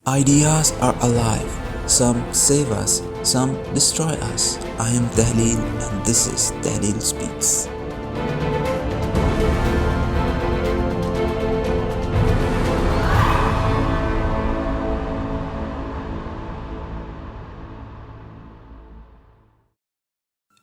Ideas are alive. Some save us, some destroy us. I am Tehleel and this is Tehleel Speaks.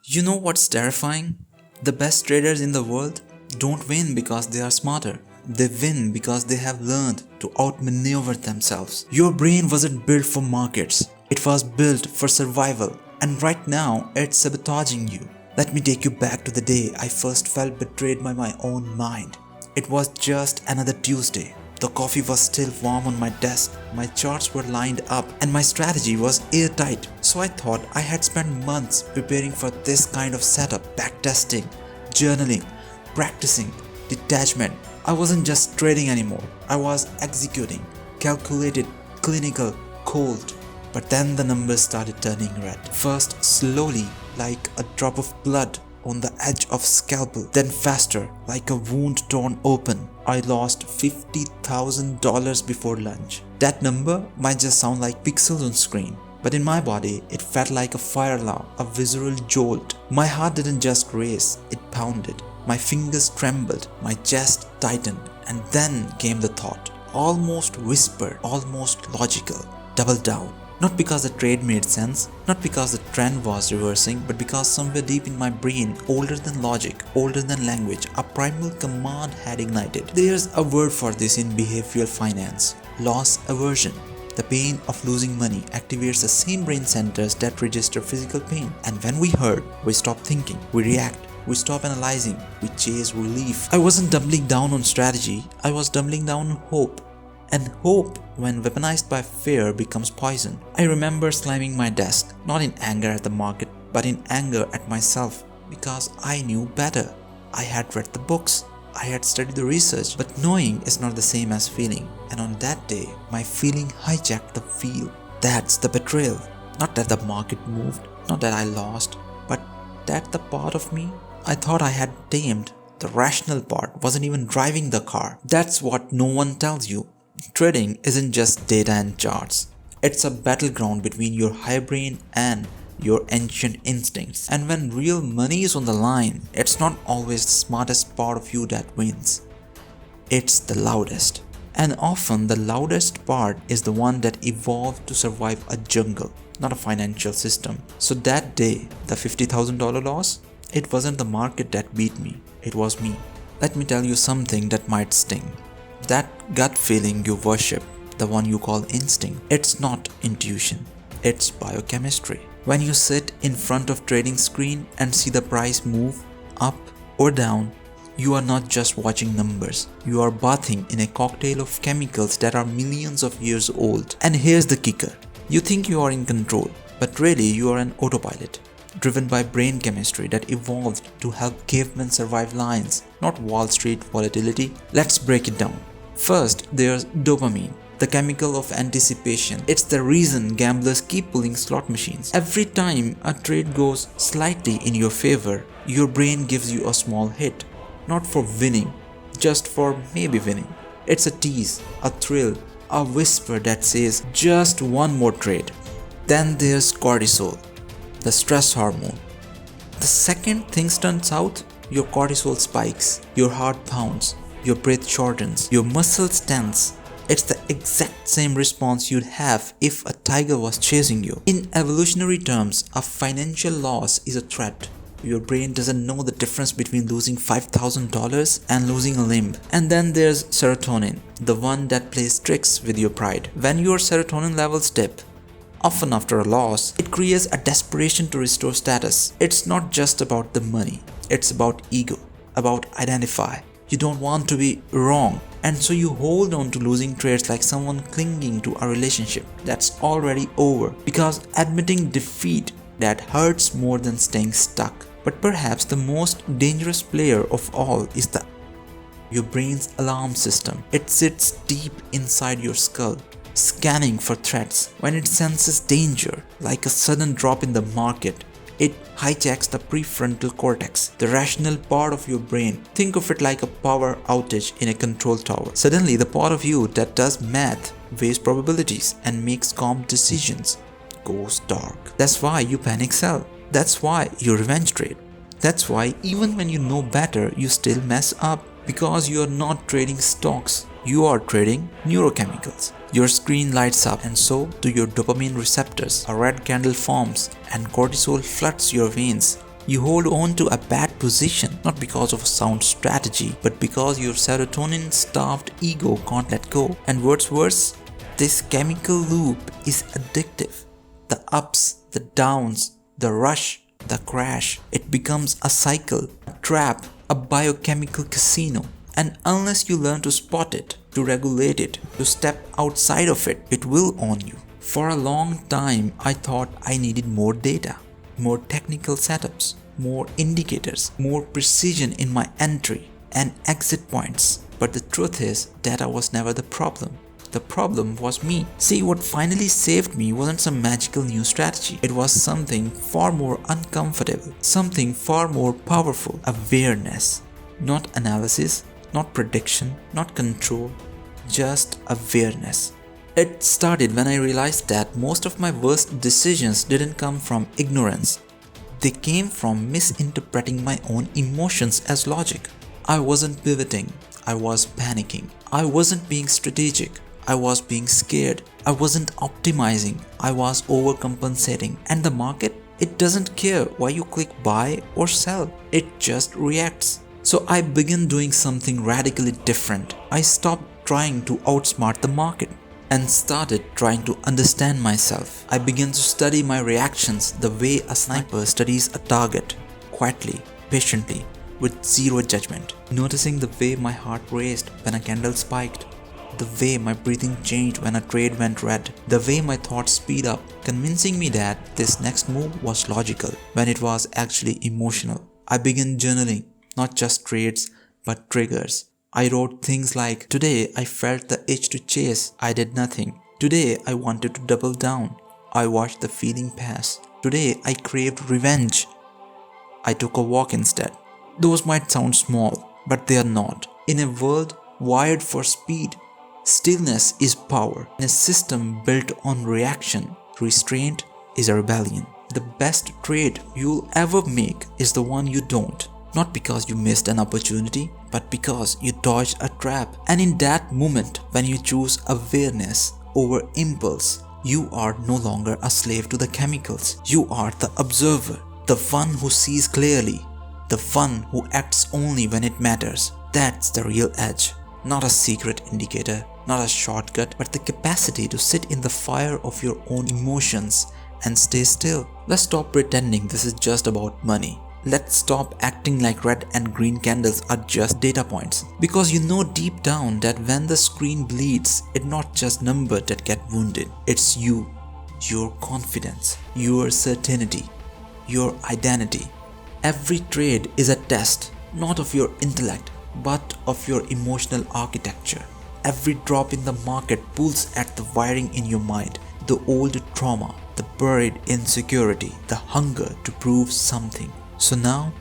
You know what's terrifying? The best traders in the world don't win because they are smarter. They win because they have learned to outmaneuver themselves. Your brain wasn't built for markets. It was built for survival. And right now, it's sabotaging you. Let me take you back to the day I first felt betrayed by my own mind. It was just another Tuesday. The coffee was still warm on my desk, my charts were lined up, and my strategy was airtight. So I thought I had spent months preparing for this kind of setup, backtesting, journaling, practicing, detachment. I wasn't just trading anymore, I was executing, calculated, clinical, cold. But then the numbers started turning red. First slowly, like a drop of blood on the edge of scalpel, then faster, like a wound torn open. I lost $50,000 before lunch. That number might just sound like pixels on screen, but in my body, it felt like a fire alarm, a visceral jolt. My heart didn't just race, it pounded. My fingers trembled, my chest tightened, and then came the thought, almost whispered, almost logical, double down. Not because the trade made sense, not because the trend was reversing, but because somewhere deep in my brain, older than logic, older than language, a primal command had ignited. There's a word for this in behavioral finance: loss aversion. The pain of losing money activates the same brain centers that register physical pain. And when we hurt, we stop thinking, we react. We stop analyzing, we chase relief. I wasn't doubling down on strategy, I was doubling down on hope. And hope, when weaponized by fear, becomes poison. I remember slamming my desk, not in anger at the market, but in anger at myself, because I knew better. I had read the books, I had studied the research, but knowing is not the same as feeling. And on that day, my feeling hijacked the feel. That's the betrayal. Not that the market moved, not that I lost, but that the part of me I thought I had tamed, the rational part, wasn't even driving the car. That's what no one tells you. Trading isn't just data and charts. It's a battleground between your high brain and your ancient instincts. And when real money is on the line, it's not always the smartest part of you that wins. It's the loudest. And often the loudest part is the one that evolved to survive a jungle, not a financial system. So that day, the $50,000 loss, it wasn't the market that beat me, it was me. Let me tell you something that might sting. That gut feeling you worship, the one you call instinct, it's not intuition, it's biochemistry. When you sit in front of trading screen and see the price move up or down, you are not just watching numbers, you are bathing in a cocktail of chemicals that are millions of years old. And here's the kicker, you think you are in control, but really you are an autopilot, driven by brain chemistry that evolved to help cavemen survive lions, not Wall Street volatility. Let's break it down. First, there's dopamine, the chemical of anticipation. It's the reason gamblers keep pulling slot machines. Every time a trade goes slightly in your favor, your brain gives you a small hit. Not for winning, just for maybe winning. It's a tease, a thrill, a whisper that says just one more trade. Then there's cortisol, the stress hormone. The second things turn south, your cortisol spikes, your heart pounds, your breath shortens, your muscles tense. It's the exact same response you'd have if a tiger was chasing you. In evolutionary terms, a financial loss is a threat. Your brain doesn't know the difference between losing $5,000 and losing a limb. And then there's serotonin, the one that plays tricks with your pride. When your serotonin levels dip, often after a loss, it creates a desperation to restore status. It's not just about the money, it's about ego, about identify. You don't want to be wrong, and so you hold on to losing trades like someone clinging to a relationship that's already over, because admitting defeat that hurts more than staying stuck. But perhaps the most dangerous player of all is your brain's alarm system. It sits deep inside your skull, scanning for threats. When it senses danger, like a sudden drop in the market, it hijacks the prefrontal cortex, the rational part of your brain. Think of it like a power outage in a control tower. Suddenly, the part of you that does math, weighs probabilities, and makes calm decisions, goes dark. That's why you panic sell. That's why you revenge trade. That's why even when you know better, you still mess up. Because you are not trading stocks, you are trading neurochemicals. Your screen lights up and so do your dopamine receptors. A red candle forms and cortisol floods your veins. You hold on to a bad position not because of a sound strategy, but because your serotonin-starved ego can't let go. And what's worse, this chemical loop is addictive. The ups, the downs, the rush, the crash. It becomes a cycle, a trap, a biochemical casino. And unless you learn to spot it, to regulate it, to step outside of it, it will own you. For a long time, I thought I needed more data, more technical setups, more indicators, more precision in my entry and exit points. But the truth is, data was never the problem. The problem was me. See, what finally saved me wasn't some magical new strategy. It was something far more uncomfortable, something far more powerful. Awareness. Not analysis, not prediction, not control, just awareness. It started when I realized that most of my worst decisions didn't come from ignorance. They came from misinterpreting my own emotions as logic. I wasn't pivoting, I was panicking. I wasn't being strategic, I was being scared. I wasn't optimizing, I was overcompensating. And the market, it doesn't care why you click buy or sell, it just reacts. So I began doing something radically different. I stopped trying to outsmart the market and started trying to understand myself. I began to study my reactions the way a sniper studies a target, quietly, patiently, with zero judgment. Noticing the way my heart raced when a candle spiked, the way my breathing changed when a trade went red, the way my thoughts speed up, convincing me that this next move was logical when it was actually emotional. I began journaling, not just trades, but triggers. I wrote things like, today I felt the itch to chase, I did nothing. Today I wanted to double down, I watched the feeling pass. Today I craved revenge, I took a walk instead. Those might sound small, but they are not. In a world wired for speed, stillness is power. In a system built on reaction, restraint is a rebellion. The best trade you'll ever make is the one you don't. Not because you missed an opportunity, but because you dodged a trap. And in that moment, when you choose awareness over impulse, you are no longer a slave to the chemicals. You are the observer, the one who sees clearly, the one who acts only when it matters. That's the real edge. Not a secret indicator, not a shortcut, but the capacity to sit in the fire of your own emotions and stay still. Let's stop pretending this is just about money. Let's stop acting like red and green candles are just data points. Because you know deep down that when the screen bleeds, it's not just numbers that get wounded. It's you, your confidence, your certainty, your identity. Every trade is a test, not of your intellect, but of your emotional architecture. Every drop in the market pulls at the wiring in your mind, the old trauma, the buried insecurity, the hunger to prove something. So now,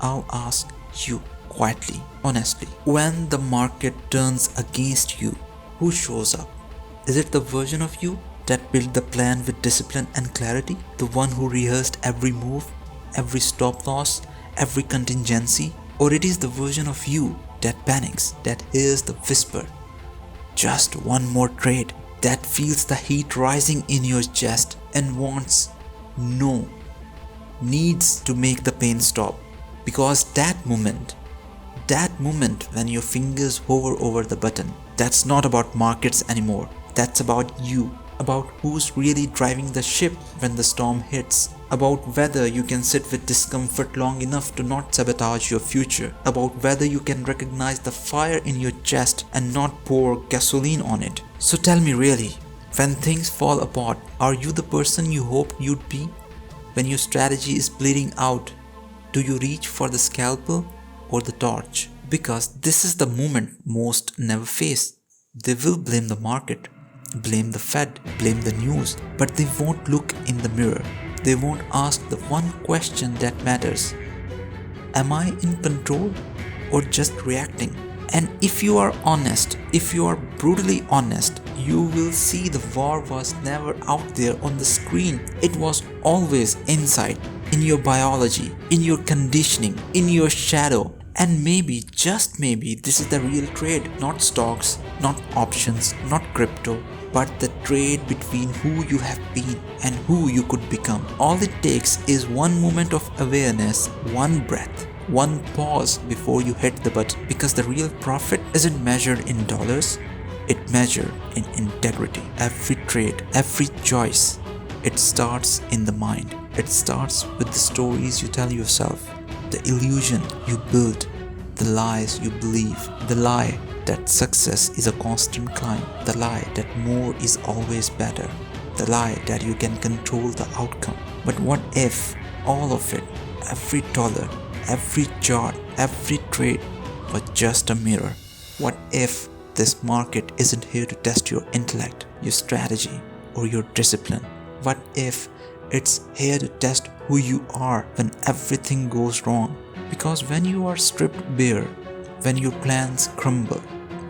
I'll ask you quietly, honestly, when the market turns against you, who shows up? Is it the version of you that built the plan with discipline and clarity? The one who rehearsed every move, every stop loss, every contingency? Or it is the version of you that panics, that hears the whisper, just one more trade, that feels the heat rising in your chest and wants, needs to make the pain stop. Because that moment when your fingers hover over the button, that's not about markets anymore. That's about you, about who's really driving the ship when the storm hits, about whether you can sit with discomfort long enough to not sabotage your future, about whether you can recognize the fire in your chest and not pour gasoline on it. So tell me really, when things fall apart, are you the person you hoped you'd be? When your strategy is bleeding out, do you reach for the scalpel or the torch? Because this is the moment most never face. They will blame the market, blame the Fed, blame the news, but they won't look in the mirror. They won't ask the one question that matters. Am I in control or just reacting? And if you are honest, if you are brutally honest, you will see the war was never out there on the screen. It was always inside, in your biology, in your conditioning, in your shadow. And maybe, just maybe, this is the real trade. Not stocks, not options, not crypto, but the trade between who you have been and who you could become. All it takes is one moment of awareness, one breath, one pause before you hit the button. Because the real profit isn't measured in dollars, it's measured in integrity. Every trade, every choice, it starts in the mind. It starts with the stories you tell yourself, the illusion you build, the lies you believe, the lie that success is a constant climb, the lie that more is always better, the lie that you can control the outcome. But what if all of it, every dollar, every chart, every trade was just a mirror? What if this market isn't here to test your intellect, your strategy, or your discipline? What if it's here to test who you are when everything goes wrong? Because when you are stripped bare, when your plans crumble,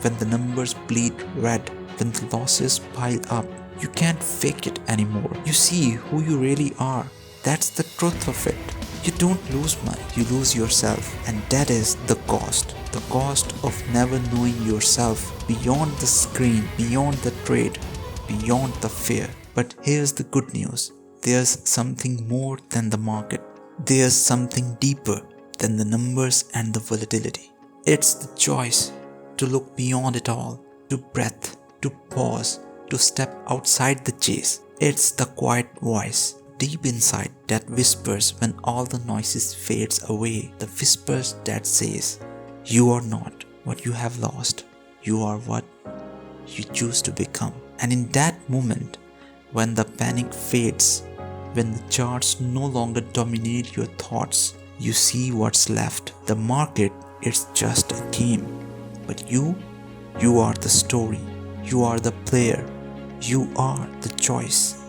when the numbers bleed red, when the losses pile up, you can't fake it anymore. You see who you really are. That's the truth of it. You don't lose money, you lose yourself. And that is the cost. The cost of never knowing yourself beyond the screen, beyond the trade, beyond the fear. But here's the good news. There's something more than the market. There's something deeper than the numbers and the volatility. It's the choice to look beyond it all, to breath, to pause, to step outside the chase. It's the quiet voice deep inside that whispers when all the noises fades away. The whispers that says, you are not what you have lost. You are what you choose to become. And in that moment, when the panic fades, when the charts no longer dominate your thoughts, you see what's left. The market is just a game. But you are the story. You are the player. You are the choice.